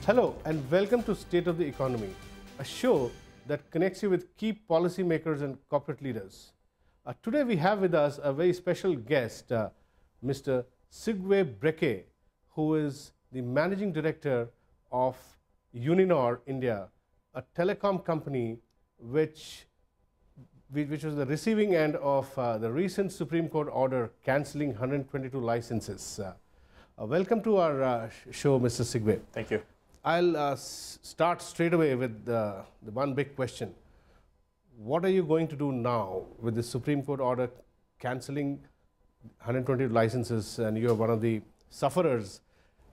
Hello and welcome to State of the Economy, a show that connects you with key policymakers and corporate leaders. Today we have with us a very special guest, Mr. Sigve Brekke, who is the Managing Director of Uninor India, a telecom company which was the receiving end of the recent Supreme Court order cancelling 122 licenses. Welcome to our show, Mr. Sigve. Thank you. I'll start straight away with the one big question. What are you going to do now with the Supreme Court order cancelling 120 licenses, and you are one of the sufferers,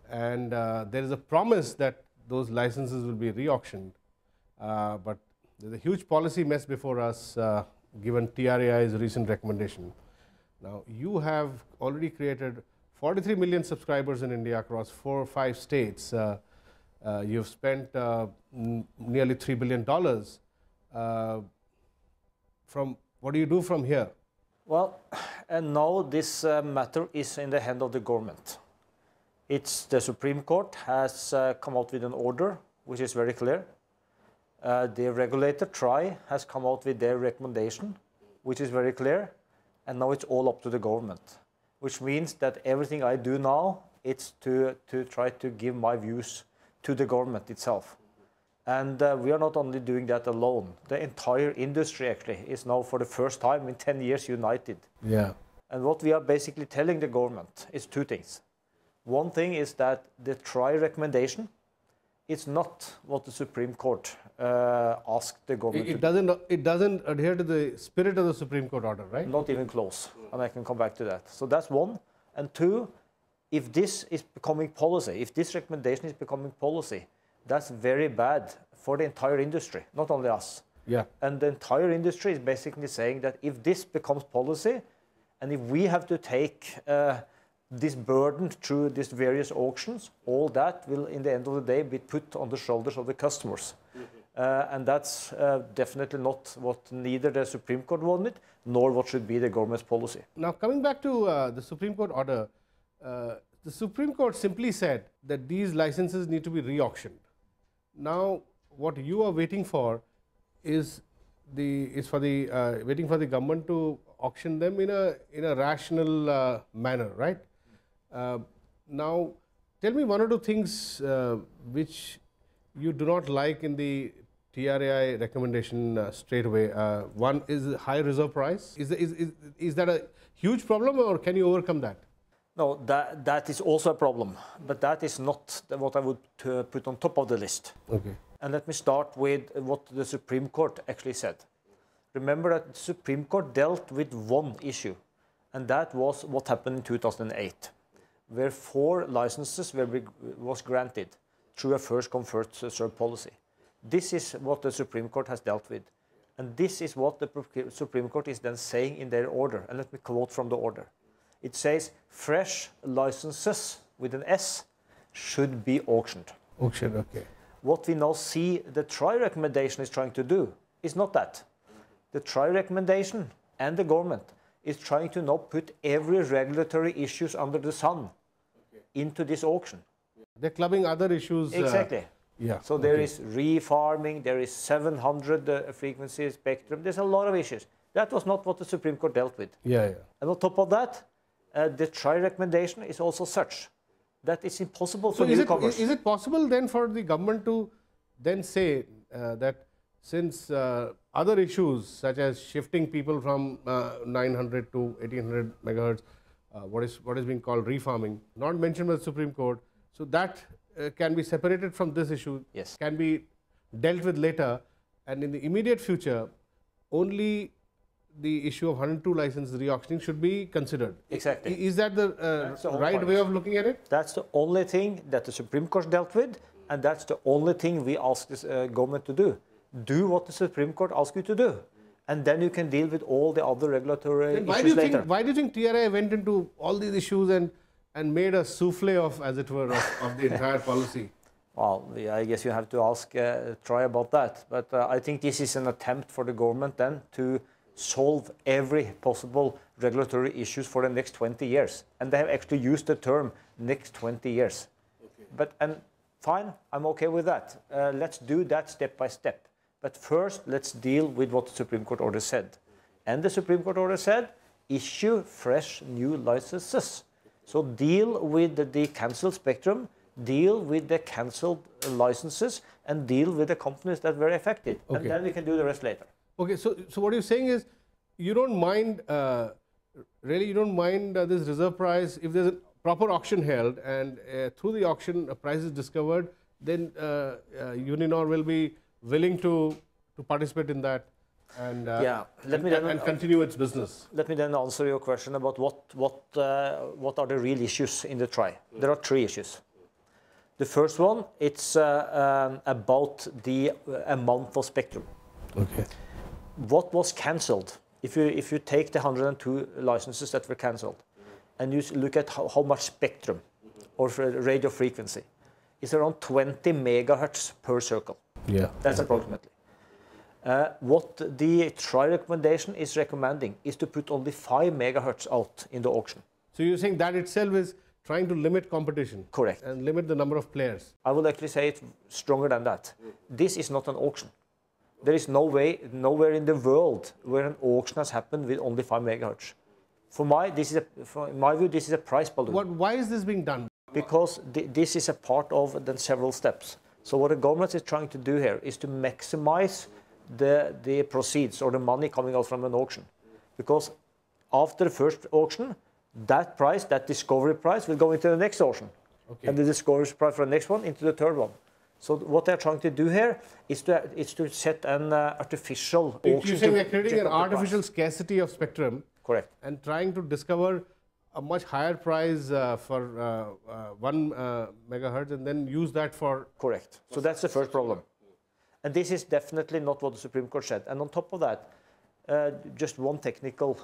and there is a promise that those licenses will be re-auctioned, but there's a huge policy mess before us given TRAI's recent recommendation. Now, you have already created 43 million subscribers in India across 4 or 5 states. You've spent nearly $3 billion. What do you do from here? Well, and now this matter is in the hand of the government. It's the Supreme Court has come out with an order which is very clear. The regulator, TRAI, has come out with their recommendation, which is very clear, and now it's all up to the government, which means that everything I do now, it's to try to give my views to the government itself. And we are not only doing that alone. The entire industry actually is now for the first time in 10 years united. Yeah. And what we are basically telling the government is 2 things. One thing is that the TRAI recommendation is not what the Supreme Court asked the government to do. It doesn't adhere to the spirit of the Supreme Court order, right? Not even close, and I can come back to that. So that's one. And 2, if this is becoming policy, if this recommendation is becoming policy, that's very bad for the entire industry, not only us. Yeah. And the entire industry is basically saying that if this becomes policy, and if we have to take this burden through these various auctions, all that will, in the end of the day, be put on the shoulders of the customers. And that's definitely not what neither the Supreme Court wanted, nor what should be the government's policy. Now, coming back to the Supreme Court order, the Supreme Court simply said that these licenses need to be re-auctioned. Now, what you are waiting for is waiting for the government to auction them in a rational manner, right? Now, tell me 1 or 2 things which you do not like in the TRAI recommendation straight away. One is high reserve price. Is that a huge problem, or can you overcome that? No, that is also a problem, but that is not what I would put on top of the list. Okay. And let me start with what the Supreme Court actually said. Remember that the Supreme Court dealt with one issue, and that was what happened in 2008, where 4 licenses was granted through a first-come, first-served policy. This is what the Supreme Court has dealt with, and this is what the Supreme Court is then saying in their order. And let me quote from the order. It says, fresh licenses with an S should be auctioned. Auctioned, okay. What we now see the TRAI recommendation is trying to do is not that. The TRAI recommendation and the government is trying to now put every regulatory issues under the sun into this auction. They're clubbing other issues. Exactly. Yeah. So there is refarming, there is 700 frequency spectrum, there's a lot of issues. That was not what the Supreme Court dealt with. Yeah, yeah. And on top of that, the TRAI recommendation is also such that it's impossible for newcomers. Is it possible then for the government to then say that since other issues such as shifting people from 900 to 1800 megahertz, what is being called refarming, not mentioned by the Supreme Court, so that can be separated from this issue, yes, can be dealt with later, and in the immediate future, only the issue of 102 license re-auctioning should be considered. Exactly. Is that the right way of looking at it? That's the only thing that the Supreme Court dealt with, and that's the only thing we ask this government to do. Do what the Supreme Court asks you to do, and then you can deal with all the other regulatory issues later. Why do you think TRAI went into all these issues and made a souffle of, as it were, of the entire policy? Well, yeah, I guess you have to ask TRAI about that. But I think this is an attempt for the government then to solve every possible regulatory issues for the next 20 years. And they have actually used the term next 20 years. Okay. And Fine, I'm okay with that. Let's do that step by step. But first, let's deal with what the Supreme Court order said. And the Supreme Court order said, issue fresh new licenses. So deal with the cancelled spectrum, deal with the cancelled licenses, and deal with the companies that were affected. Okay. And then we can do the rest later. Okay, so what you're saying is, you don't mind, really you don't mind this reserve price if there's a proper auction held, and through the auction a price is discovered, then Uninor will be willing to participate in that and, and continue its business. Let me then answer your question about what are the real issues in the trial. There are 3 issues. The first one, it's about the amount of spectrum. Okay. What was cancelled? If you take the 102 licenses that were cancelled, and you look at how much spectrum or radio frequency, it's around 20 megahertz per circle. Yeah. That's approximately. What the trial recommendation is recommending is to put only 5 megahertz out in the auction. So you're saying that itself is trying to limit competition. Correct. And limit the number of players. I would actually say it's stronger than that. This is not an auction. There is no way, nowhere in the world where an auction has happened with only 5 megahertz. In my view, this is a price balloon. Why is this being done? Because this is a part of the several steps. So what the government is trying to do here is to maximize the proceeds or the money coming out from an auction. Because after the first auction, that price, that discovery price, will go into the next auction. Okay. And the discovery price for the next one into the third one. So what they're trying to do here is to set an artificial auction. You're saying they're creating an artificial scarcity of spectrum. Correct. And trying to discover a much higher price for 1 megahertz and then use that for... Correct. So that's the first problem. And this is definitely not what the Supreme Court said. And on top of that, just one technical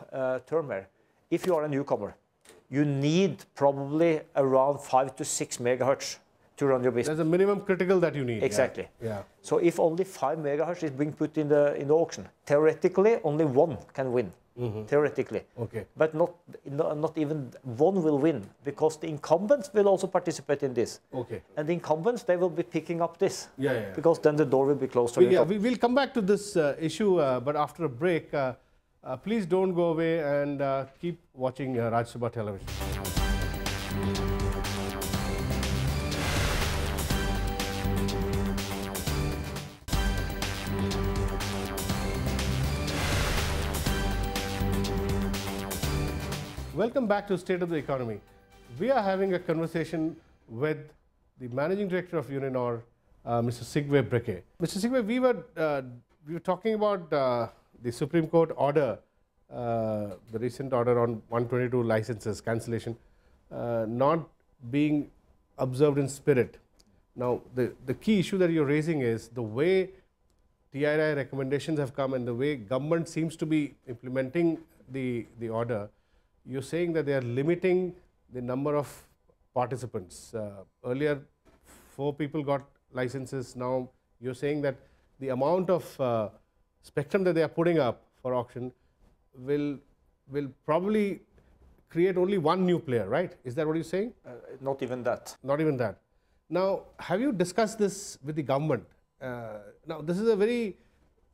term here. If you are a newcomer, you need probably around 5 to 6 megahertz to run your business. There's a minimum critical that you need. Exactly. Yeah. So if only 5 megahertz is being put in the auction, theoretically only one can win. Theoretically. Okay. But not even one will win, because the incumbents will also participate in this. Okay. And the incumbents, they will be picking up this. Yeah. Because then the door will be closed. We'll come back to this issue, but after a break. Please don't go away and keep watching Raj Sabha television. Welcome back to State of the Economy. We are having a conversation with the Managing Director of Uninor, Mr. Sigve Brekke. Mr. Sigve, we were talking about the Supreme Court order, the recent order on 122 licenses cancellation, not being observed in spirit. Now, the key issue that you're raising is the way TRI recommendations have come and the way government seems to be implementing the order. You're saying that they are limiting the number of participants. Earlier, 4 people got licenses. Now, you're saying that the amount of spectrum that they are putting up for auction will probably create only 1 new player, right? Is that what you're saying? Not even that. Not even that. Now, have you discussed this with the government? Now, this is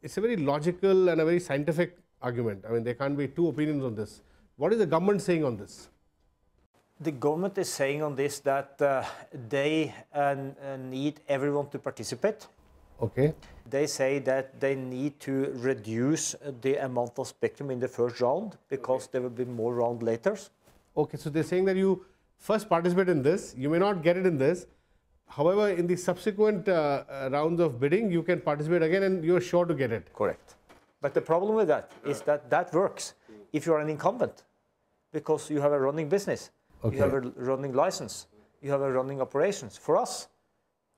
it's a very logical and a very scientific argument. I mean, there can't be 2 opinions on this. What is the government saying on this? The government is saying on this that they need everyone to participate. Okay. They say that they need to reduce the amount of spectrum in the first round because there will be more round later. Okay, so they're saying that you first participate in this, you may not get it in this. However, in the subsequent rounds of bidding, you can participate again and you're sure to get it. Correct. But the problem with that is that works if you're an incumbent, because you have a running business, you have a running license, you have a running operations. For us,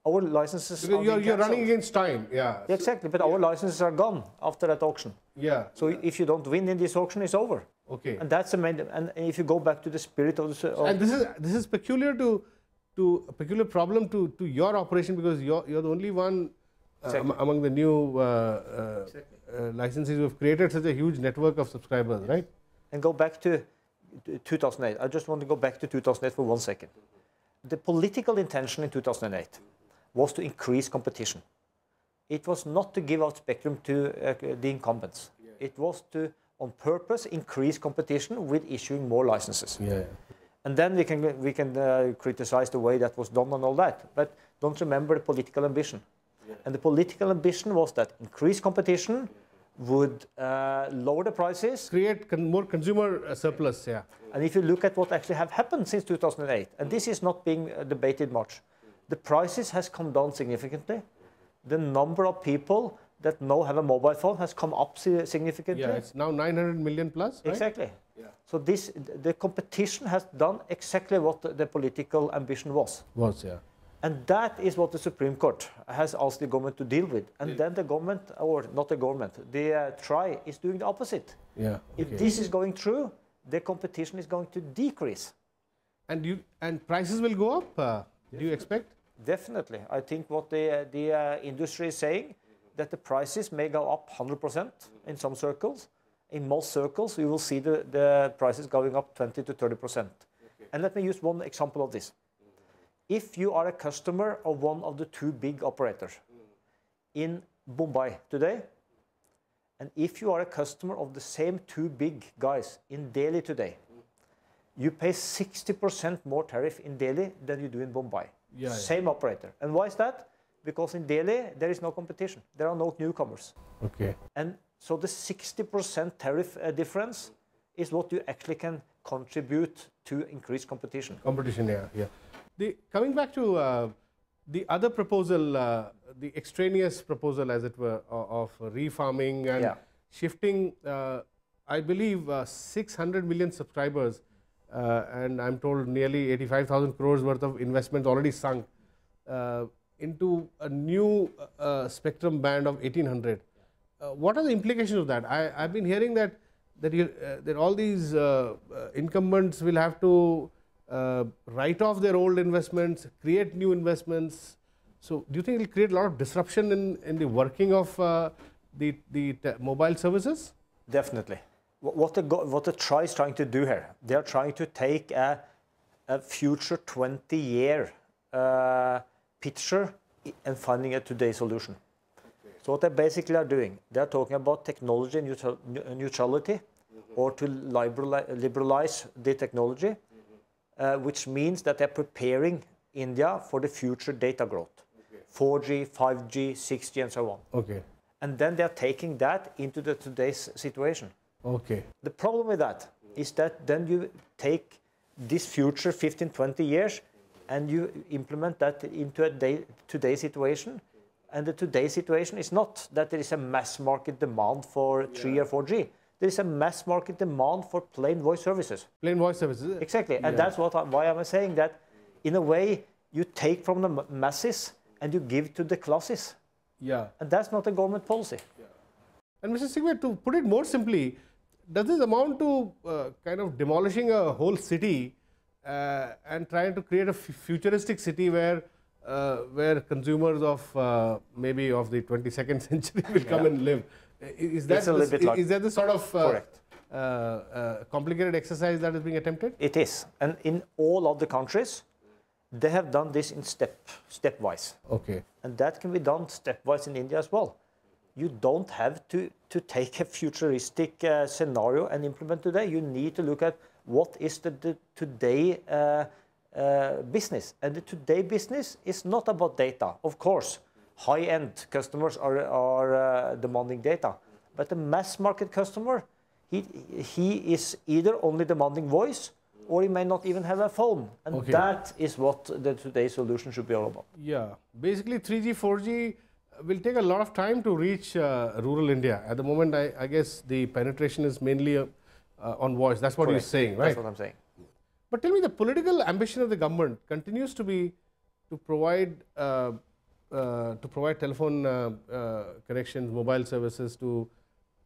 our licenses are you're running against time, yeah. Exactly, but our licenses are gone after that auction. Yeah. So if you don't win in this auction, it's over. Okay. And that's the main. And if you go back to the spirit of the. And this is peculiar to a peculiar problem to your operation, because you're the only one among the new licensees who have created such a huge network of subscribers, right? And go back to 2008. I just want to go back to 2008 for 1 second. The political intention in 2008 was to increase competition. It was not to give out spectrum to the incumbents. It was to, on purpose, increase competition with issuing more licenses. And then we can criticize the way that was done and all that. But don't remember the political ambition. And the political ambition was that increased competition would lower the prices. Create more consumer surplus, And if you look at what actually have happened since 2008, and this is not being debated much, the prices has come down significantly. The number of people that now have a mobile phone has come up significantly. Yeah, it's now 900 million plus, right? Exactly. So the competition has done exactly what the political ambition was. And that is what the Supreme Court has asked the government to deal with. And then the government, or not the government, the TRI is doing the opposite. If this is going through, the competition is going to decrease. And prices will go up, do you expect? Definitely. I think what the industry is saying, that the prices may go up 100% in some circles. In most circles, you will see the prices going up 20 to 30%. And let me use one example of this. If you are a customer of one of the two big operators in Mumbai today, and if you are a customer of the same two big guys in Delhi today, you pay 60% more tariff in Delhi than you do in Mumbai. Same operator. And why is that? Because in Delhi, there is no competition. There are no newcomers. And so the 60% tariff difference is what you actually can contribute to increase competition. Coming back to the other proposal, the extraneous proposal, as it were, of refarming and shifting, I believe, 600 million subscribers, and I'm told nearly 85,000 crores worth of investments already sunk into a new spectrum band of 1800. What are the implications of that? I've been hearing that all these incumbents will have to write off their old investments, create new investments. So do you think it will create a lot of disruption in the working of the mobile services? Definitely. What the TRI is trying to do here, they are trying to take a future 20-year picture and finding a today solution. So what they basically are doing, they are talking about technology neutrality, or to liberalize the technology, which means that they're preparing India for the future data growth. 4G, 5G, 6G, and so on. And then they're taking that into today's situation. The problem with that is that then you take this future 15, 20 years and you implement that into a today's situation. And the today's situation is not that there is a mass market demand for 3 or 4G. There is a mass market demand for plain voice services. Plain voice services. Exactly. And that's why I'm saying that, in a way, you take from the masses and you give to the classes. And that's not a government policy. And Mr. Sigve, to put it more simply, does this amount to kind of demolishing a whole city and trying to create a futuristic city where consumers of maybe of the 22nd century will come and live? Is that the sort of complicated exercise that is being attempted? It is. And in all other countries, they have done this in stepwise. And that can be done stepwise in India as well. You don't have to take a futuristic scenario and implement today. You need to look at what is the today business. And the today business is not about data. Of course, high-end customers are demanding data. But the mass market customer, he is either only demanding voice, or he may not even have a phone. And that is what the today's solution should be all about. Basically 3G, 4G will take a lot of time to reach rural India. At the moment, I guess the penetration is mainly on voice. That's what you're saying, right? That's what I'm saying. But tell me, the political ambition of the government continues to be to provide telephone connections, mobile services to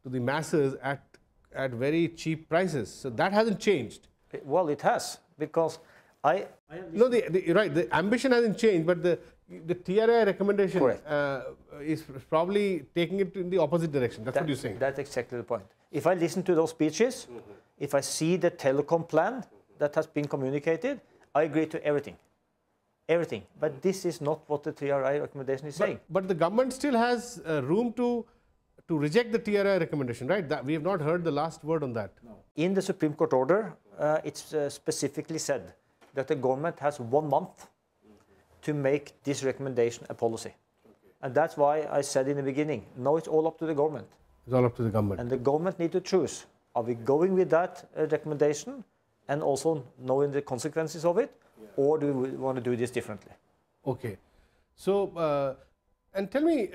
the masses at very cheap prices. So that hasn't changed. Well, it has, because the ambition hasn't changed, but the TRI recommendation is probably taking it in the opposite direction. That's what you're saying. That's exactly the point. If I listen to those speeches, if I see the telecom plan that has been communicated, I agree to everything. everything. But this is not what the TRI recommendation is saying. But the government still has room to reject the TRI recommendation, right? That we have not heard the last word on that. No. In the Supreme Court order, it's specifically said that the government has 1 month to make this recommendation a policy. Okay. And that's why I said in the beginning, now it's all up to the government. It's all up to the government. And the government need to choose. Are we going with that recommendation and also knowing the consequences of it, or do we want to do this differently? Okay. So, and tell me,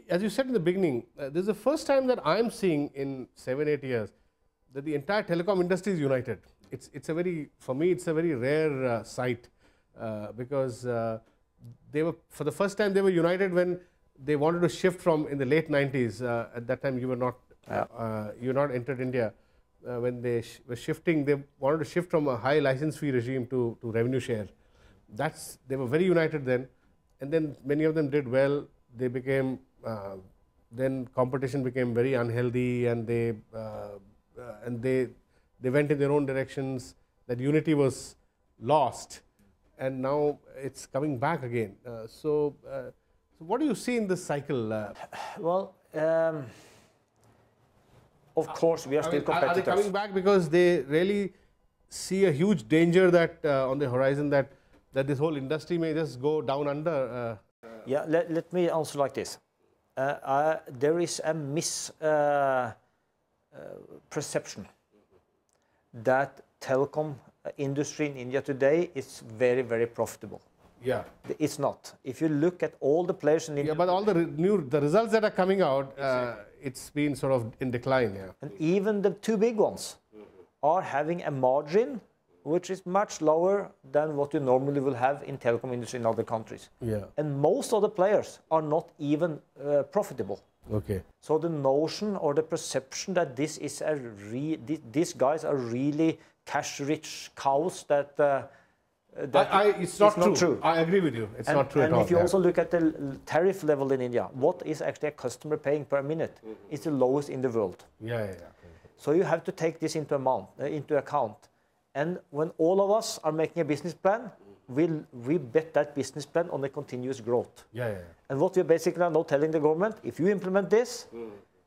as you said in the beginning, this is the first time that I'm seeing in 7-8 years that the entire telecom industry is united. It's a very, for me, it's a very rare sight because they were, for the first time, they were united when they wanted to shift from, in the late 90s, at that time you were not, you not entered India. When they were shifting, they wanted to shift from a high license fee regime to revenue share. They were very united then, and then many of them did well. They became, then competition became very unhealthy, and they went in their own directions. That unity was lost, and now it's coming back again. So what do you see in this cycle? Well, of course, we are still competitors. Are they coming back because they really see a huge danger that on the horizon that this whole industry may just go down under? Yeah, let me answer like this. There is a misperception that telecom industry in India today is very, very profitable. Yeah, it's not. If you look at all the players in India, but all the results that are coming out, it's been sort of in decline. Yeah, and even the two big ones are having a margin which is much lower than what you normally will have in telecom industry in other countries. Yeah, and most of the players are not even profitable. Okay. So the notion or the perception that this is these guys are really cash-rich cows that. It's not true. I agree with you. It's not true at all. And if you also look at the tariff level in India, what is actually a customer paying per minute? It's the lowest in the world. Yeah. So you have to take this into account. And when all of us are making a business plan, we bet that business plan on the continuous growth. Yeah. And what we basically are now telling the government, if you implement this,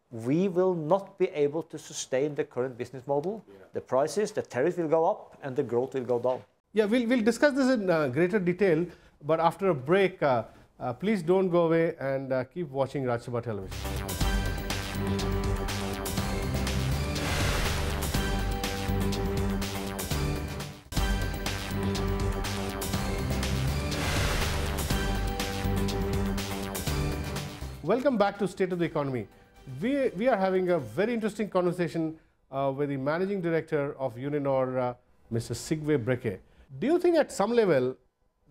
we will not be able to sustain the current business model. Yeah. The prices, the tariff will go up, and the growth will go down. Yeah, we'll discuss this in greater detail, but after a break, please don't go away and keep watching Raj Sabha Television. Welcome back to State of the Economy. We are having a very interesting conversation with the Managing Director of Uninor, Mr. Sigve Brekke. Do you think at some level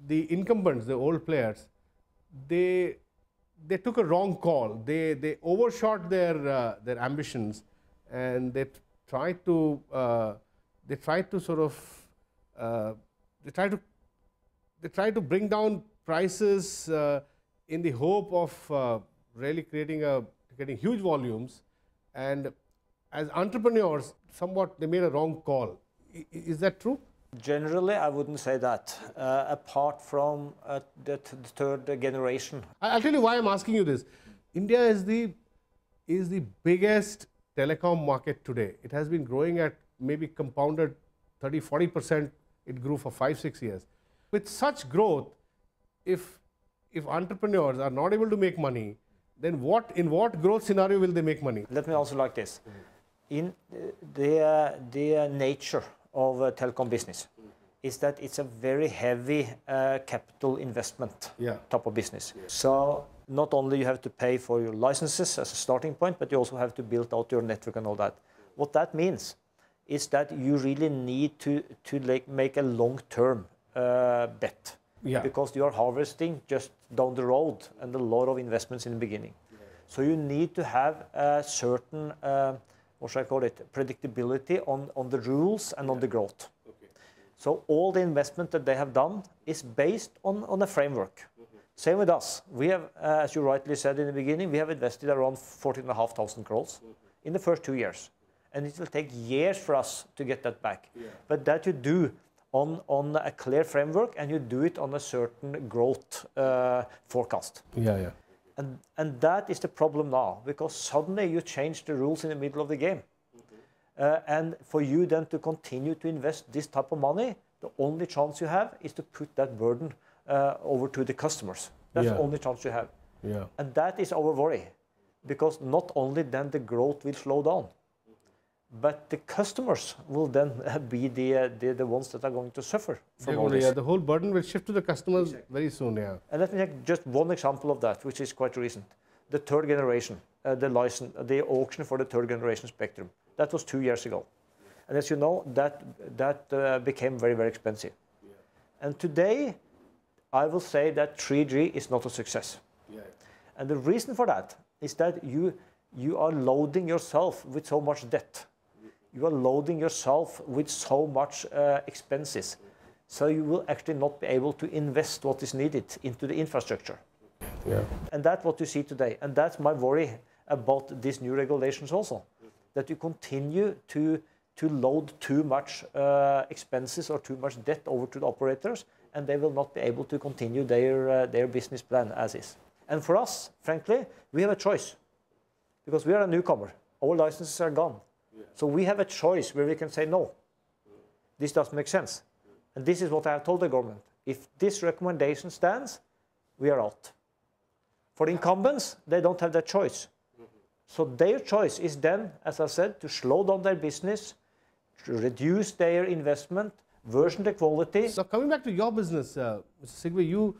the incumbents, the old players, they took a wrong call? They overshot their ambitions, and they tried to bring down prices in the hope of really getting huge volumes, and as entrepreneurs, somewhat they made a wrong call. Is that true? Generally, I wouldn't say that, apart from the third generation. I'll tell you why I'm asking you this. India is the biggest telecom market today. It has been growing at maybe compounded 30–40%. It grew for 5–6 years. With such growth, if entrepreneurs are not able to make money, then in what growth scenario will they make money? Let me also like this. In the nature of telecom business is that it's a very heavy capital investment type of business. Yeah. So not only you have to pay for your licenses as a starting point, but you also have to build out your network and all that. What that means is that you really need to make a long-term bet. Yeah. Because you are harvesting just down the road and a lot of investments in the beginning. Yeah. So you need to have a certain what should I call it, predictability on the rules and on the growth. Okay. So all the investment that they have done is based on a framework. Same with us. We have, as you rightly said in the beginning, we have invested around 14,500 crores in the first 2 years. And it will take years for us to get that back. Yeah. But that you do on a clear framework, and you do it on a certain growth forecast. Yeah, yeah. And that is the problem now, because suddenly you change the rules in the middle of the game. And for you then to continue to invest this type of money, the only chance you have is to put that burden over to the customers. That's the only chance you have. Yeah. And that is our worry, because not only then the growth will slow down, but the customers will then be the ones that are going to suffer from all this. Yeah, the whole burden will shift to the customers very soon. Yeah. And let me take just one example of that, which is quite recent. The third generation, the auction for the third generation spectrum. That was 2 years ago. And as you know, that became very, very expensive. And today, I will say that 3G is not a success. And the reason for that is that you are loading yourself with so much debt. You are loading yourself with so much expenses. So you will actually not be able to invest what is needed into the infrastructure. Yeah. And that's what you see today. And that's my worry about these new regulations also. That you continue to load too much expenses or too much debt over to the operators, and they will not be able to continue their business plan as is. And for us, frankly, we have a choice, because we are a newcomer. Our licenses are gone. So we have a choice where we can say, no, this doesn't make sense. And this is what I have told the government. If this recommendation stands, we are out. For the incumbents, they don't have that choice. So their choice is then, as I said, to slow down their business, to reduce their investment, worsen the quality. So coming back to your business, Mr. Sigve,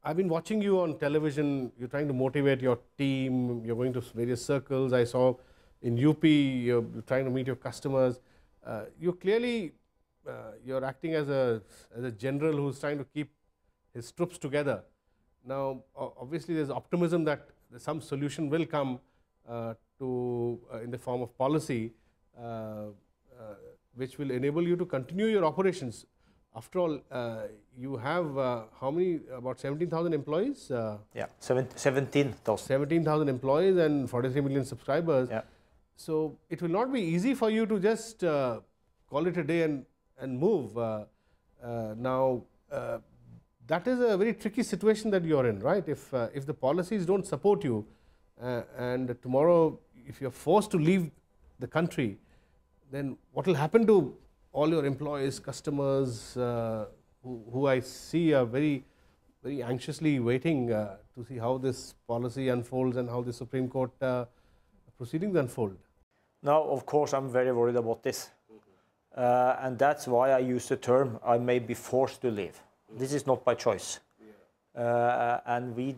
I've been watching you on television. You're trying to motivate your team. You're going to various circles. I saw in UP, you're trying to meet your customers. You're clearly, you're acting as a general who's trying to keep his troops together. Now, obviously, there's optimism that some solution will come in the form of policy, which will enable you to continue your operations. After all, you have how many? About 17,000 employees? Yeah, 17,000. 17,000 employees and 43 million subscribers. Yeah. So it will not be easy for you to just call it a day and move. Now, that is a very tricky situation that you are in, right? If the policies don't support you, and tomorrow if you're forced to leave the country, then what will happen to all your employees, customers, who I see are very, very anxiously waiting to see how this policy unfolds and how the Supreme Court proceedings unfold? Now, of course, I'm very worried about this. And that's why I use the term, I may be forced to leave. This is not by choice. And we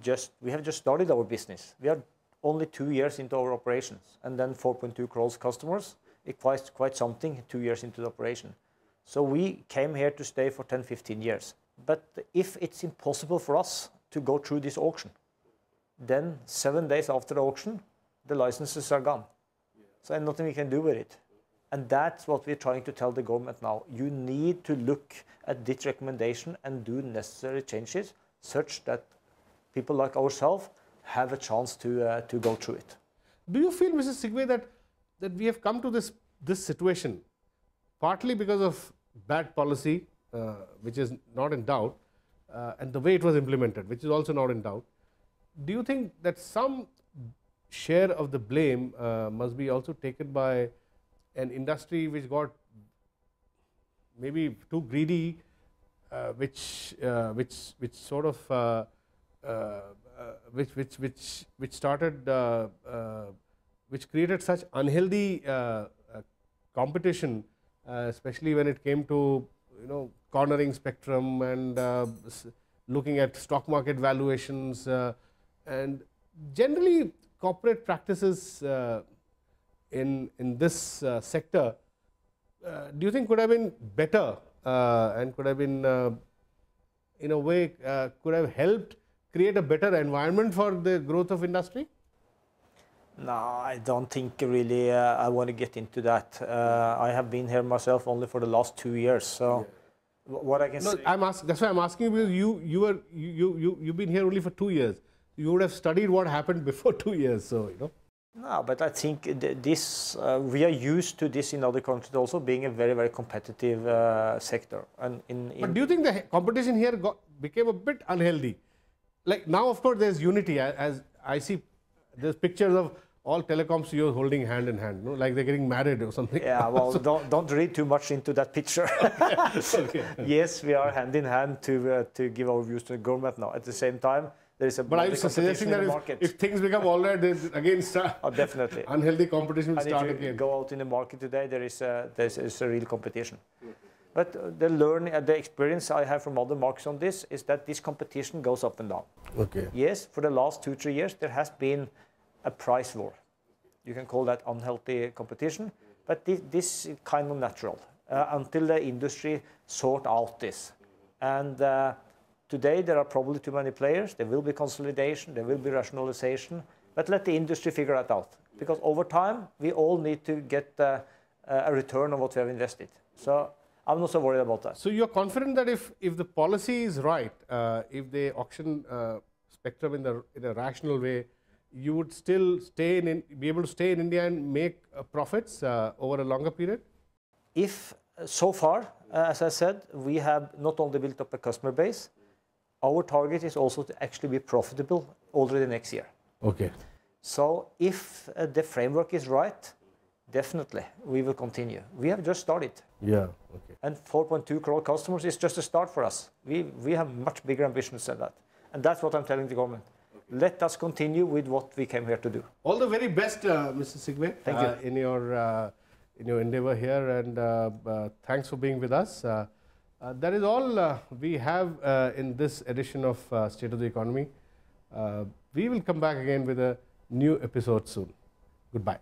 have just started our business. We are only 2 years into our operations, and then 4.2 crores customers. It's quite something 2 years into the operation. So we came here to stay for 10, 15 years. But if it's impossible for us to go through this auction, then 7 days after the auction, the licenses are gone. So there's nothing we can do with it. And that's what we're trying to tell the government now. You need to look at this recommendation and do necessary changes such that people like ourselves have a chance to go through it. Do you feel, Mrs. Sigve, that we have come to this situation partly because of bad policy, which is not in doubt, and the way it was implemented, which is also not in doubt? Do you think that some share of the blame must be also taken by an industry which got maybe too greedy, which sort of which started which created such unhealthy competition, especially when it came to cornering spectrum and looking at stock market valuations, and generally corporate practices in this sector. Do you think could have been better and could have been in a way could have helped create a better environment for the growth of industry? No, I don't think really I want to get into that. I have been here myself only for the last 2 years, so what I can say. That's why I'm asking you, because you've been here only for 2 years. You would have studied what happened before 2 years, so No, but I think we are used to this in other countries also being a very, very competitive sector. And but do you think the competition here became a bit unhealthy? Like now, of course, there's unity. As I see, there's pictures of all telecom CEOs holding hand in hand, no? Like they're getting married or something. Yeah, well, don't read too much into that picture. Okay. Yes, we are hand in hand to give our views to the government now. At the same time, there is a But I was suggesting that if things become all right, then again start. Oh, definitely. Unhealthy competition will And start if you again. go out in the market today, there is a real competition. But the experience I have from other markets on this is that this competition goes up and down. Okay. Yes, for the last 2-3 years, there has been a price war. You can call that unhealthy competition, but this is kind of natural until the industry sort out this. And today there are probably too many players. There will be consolidation, there will be rationalization, but let the industry figure that out. Because over time, we all need to get a return on what we have invested. So I'm not so worried about that. So you're confident that if the policy is right, if they auction spectrum in a rational way, you would still be able to stay in India and make profits over a longer period? If so far, as I said, we have not only built up a customer base, our target is also to actually be profitable already next year. Okay. So if the framework is right, definitely we will continue. We have just started. Yeah. Okay. And 4.2 crore customers is just a start for us. We have much bigger ambitions than that. And that's what I'm telling the government. Let us continue with what we came here to do. All the very best, Mr. Sigve, Thank you. in your endeavor here, and thanks for being with us. That is all we have in this edition of State of the Economy. We will come back again with a new episode soon. Goodbye.